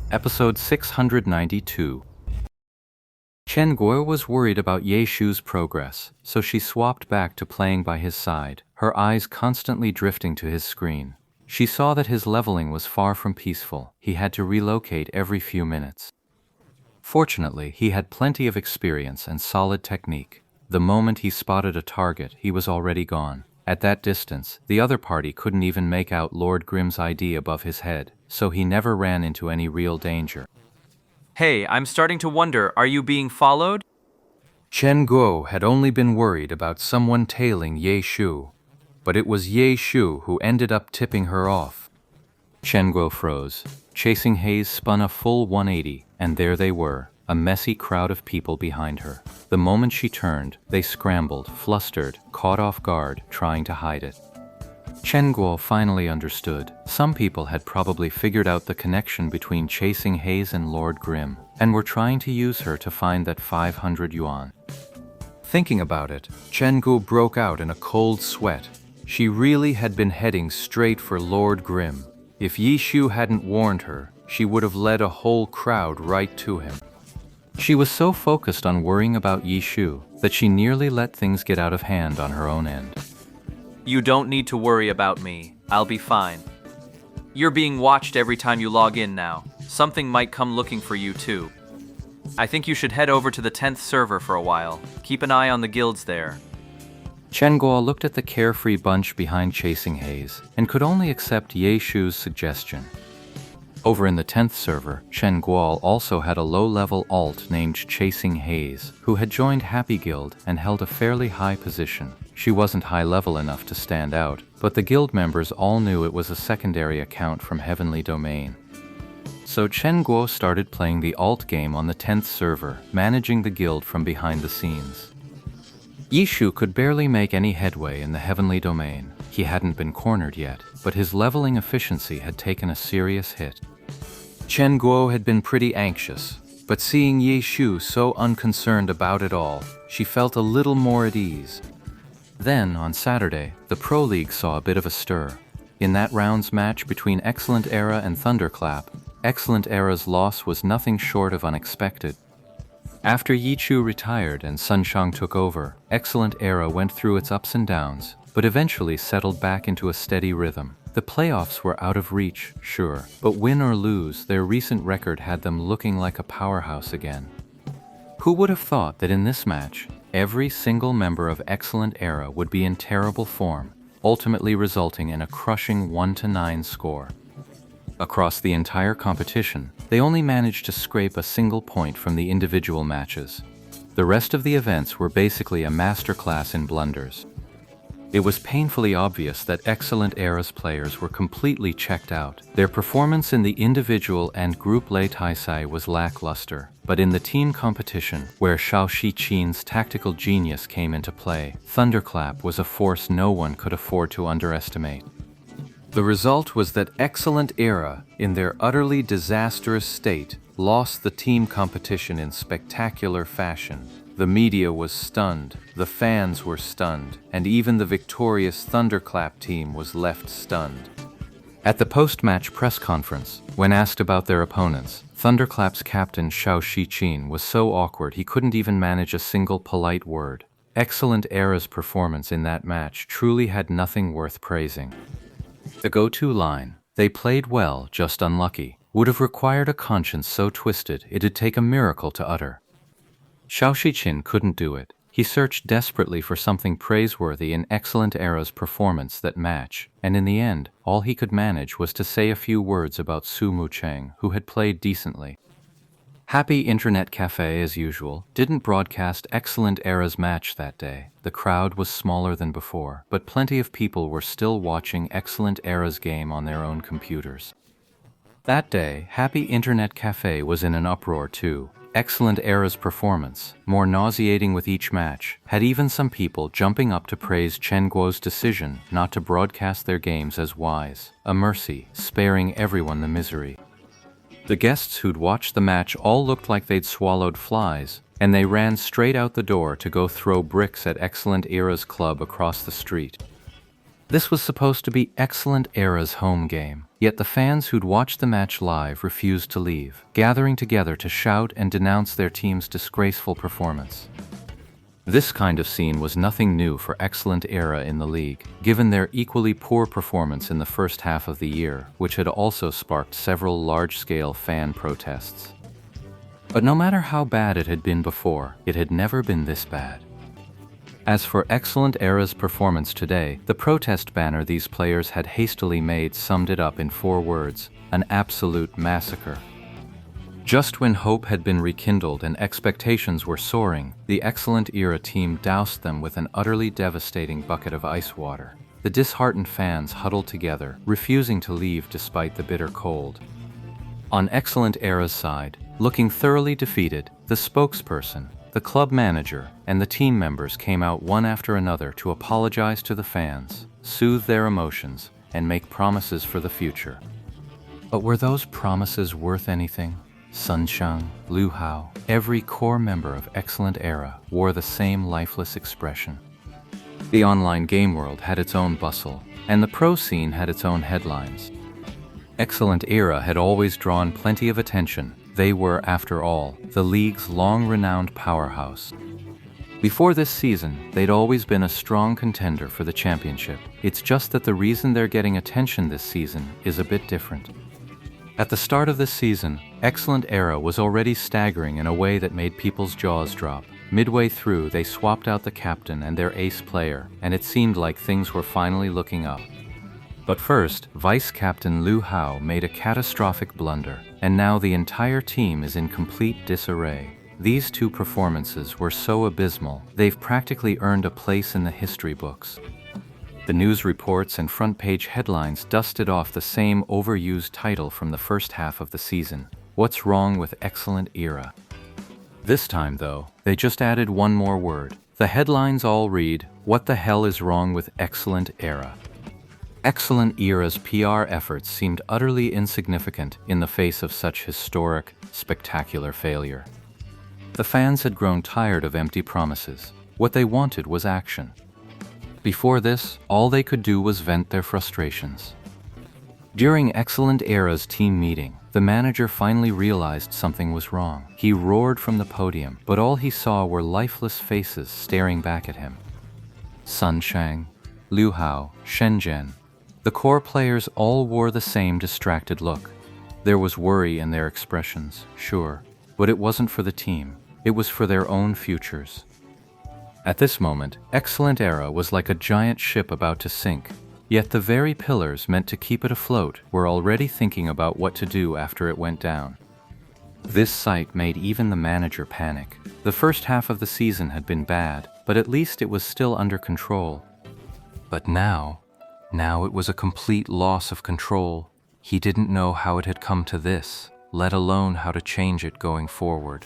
Episode 692. Chen Guo was worried about Ye Shu's progress, so she swapped back to playing by his side, her eyes constantly drifting to his screen. She saw that his leveling was far from peaceful. He had to relocate every few minutes. Fortunately, he had plenty of experience and solid technique. The moment he spotted a target, he was already gone. At that distance, the other party couldn't even make out Lord Grimm's ID above his head, so he never ran into any real danger. Hey, I'm starting to wonder, are you being followed? Chen Guo had only been worried about someone tailing Ye Shu, but it was Ye Shu who ended up tipping her off. Chen Guo froze. Chasing Haze spun a full 180, and there they were, a messy crowd of people behind her. The moment she turned, they scrambled, flustered, caught off guard, trying to hide it. Chen Guo finally understood. Some people had probably figured out the connection between chasing Haze and Lord Grimm, and were trying to use her to find that 500 yuan. Thinking about it, Chen Guo broke out in a cold sweat. She really had been heading straight for Lord Grimm. If Ye Shu hadn't warned her, she would have led a whole crowd right to him. She was so focused on worrying about Ye Shu that she nearly let things get out of hand on her own end. You don't need to worry about me. I'll be fine. You're being watched every time you log in now. Something might come looking for you too. I think you should head over to the 10th server for a while. Keep an eye on the guilds there. Chen Guo looked at the carefree bunch behind chasing Haze and could only accept Ye Shu's suggestion. Over in the 10th server, Chen Guo also had a low-level alt named Chasing Haze, who had joined Happy Guild and held a fairly high position. She wasn't high-level enough to stand out, but the guild members all knew it was a secondary account from Heavenly Domain. So Chen Guo started playing the alt game on the 10th server, managing the guild from behind the scenes. Ye Shu could barely make any headway in the Heavenly Domain. He hadn't been cornered yet, but his leveling efficiency had taken a serious hit. Chen Guo had been pretty anxious, but seeing Ye Shu so unconcerned about it all, she felt a little more at ease. Then, on Saturday, the Pro League saw a bit of a stir. In that round's match between Excellent Era and Thunderclap, Excellent Era's loss was nothing short of unexpected. After Yi Chu retired and Sun Shang took over, Excellent Era went through its ups and downs, but eventually settled back into a steady rhythm. The playoffs were out of reach, sure, but win or lose, their recent record had them looking like a powerhouse again. Who would have thought that in this match, every single member of Excellent Era would be in terrible form, ultimately resulting in a crushing 1-9 score. Across the entire competition, they only managed to scrape a single point from the individual matches. The rest of the events were basically a masterclass in blunders. It was painfully obvious that Excellent Era's players were completely checked out. Their performance in the individual and group Lei Taisai was lackluster, but in the team competition, where Shao Shiqin's tactical genius came into play, Thunderclap was a force no one could afford to underestimate. The result was that Excellent Era, in their utterly disastrous state, lost the team competition in spectacular fashion. The media was stunned, the fans were stunned, and even the victorious Thunderclap team was left stunned. At the post-match press conference, when asked about their opponents, Thunderclap's captain Shao Shiqin was so awkward he couldn't even manage a single polite word. Excellent Era's performance in that match truly had nothing worth praising. The go-to line, "They played well, just unlucky," would have required a conscience so twisted it'd take a miracle to utter. Shao Shiqin couldn't do it. He searched desperately for something praiseworthy in Excellent Era's performance that match, and in the end, all he could manage was to say a few words about Su Mucheng, who had played decently. Happy Internet Cafe, as usual, didn't broadcast Excellent Era's match that day. The crowd was smaller than before, but plenty of people were still watching Excellent Era's game on their own computers. That day, Happy Internet Cafe was in an uproar too. Excellent Era's performance, more nauseating with each match, had even some people jumping up to praise Chen Guo's decision not to broadcast their games as wise, a mercy, sparing everyone the misery. The guests who'd watched the match all looked like they'd swallowed flies, and they ran straight out the door to go throw bricks at Excellent Era's club across the street. This was supposed to be Excellent Era's home game. Yet the fans who'd watched the match live refused to leave, gathering together to shout and denounce their team's disgraceful performance. This kind of scene was nothing new for Excellent Era in the league, given their equally poor performance in the first half of the year, which had also sparked several large-scale fan protests. But no matter how bad it had been before, it had never been this bad. As for Excellent Era's performance today, the protest banner these players had hastily made summed it up in 4 words: an absolute massacre. Just when hope had been rekindled and expectations were soaring, the Excellent Era team doused them with an utterly devastating bucket of ice water. The disheartened fans huddled together, refusing to leave despite the bitter cold. On Excellent Era's side, looking thoroughly defeated, the spokesperson, the club manager, and the team members came out one after another to apologize to the fans, soothe their emotions, and make promises for the future. But were those promises worth anything? Sunshang, Liu Hao, every core member of Excellent Era wore the same lifeless expression. The online game world had its own bustle, and the pro scene had its own headlines. Excellent Era had always drawn plenty of attention. They were, after all, the league's long-renowned powerhouse. Before this season, they'd always been a strong contender for the championship. It's just that the reason they're getting attention this season is a bit different. At the start of this season, Excellent Era was already staggering in a way that made people's jaws drop. Midway through, they swapped out the captain and their ace player, and it seemed like things were finally looking up. But first, Vice-Captain Liu Hao made a catastrophic blunder, and now the entire team is in complete disarray. These 2 performances were so abysmal, they've practically earned a place in the history books. The news reports and front-page headlines dusted off the same overused title from the first half of the season: What's Wrong with Excellent Era? This time, though, they just added one more word. The headlines all read, What the hell is wrong with Excellent Era? Excellent Era's PR efforts seemed utterly insignificant in the face of such historic, spectacular failure. The fans had grown tired of empty promises. What they wanted was action. Before this, all they could do was vent their frustrations. During Excellent Era's team meeting, the manager finally realized something was wrong. He roared from the podium, but all he saw were lifeless faces staring back at him. Sunshang, Liu Hao, Shenzhen. The core players all wore the same distracted look. There was worry in their expressions, sure, but it wasn't for the team. It was for their own futures. At this moment, Excellent Era was like a giant ship about to sink, yet the very pillars meant to keep it afloat were already thinking about what to do after it went down. This sight made even the manager panic. The first half of the season had been bad, but at least it was still under control. But now it was a complete loss of control. He didn't know how it had come to this, let alone how to change it going forward.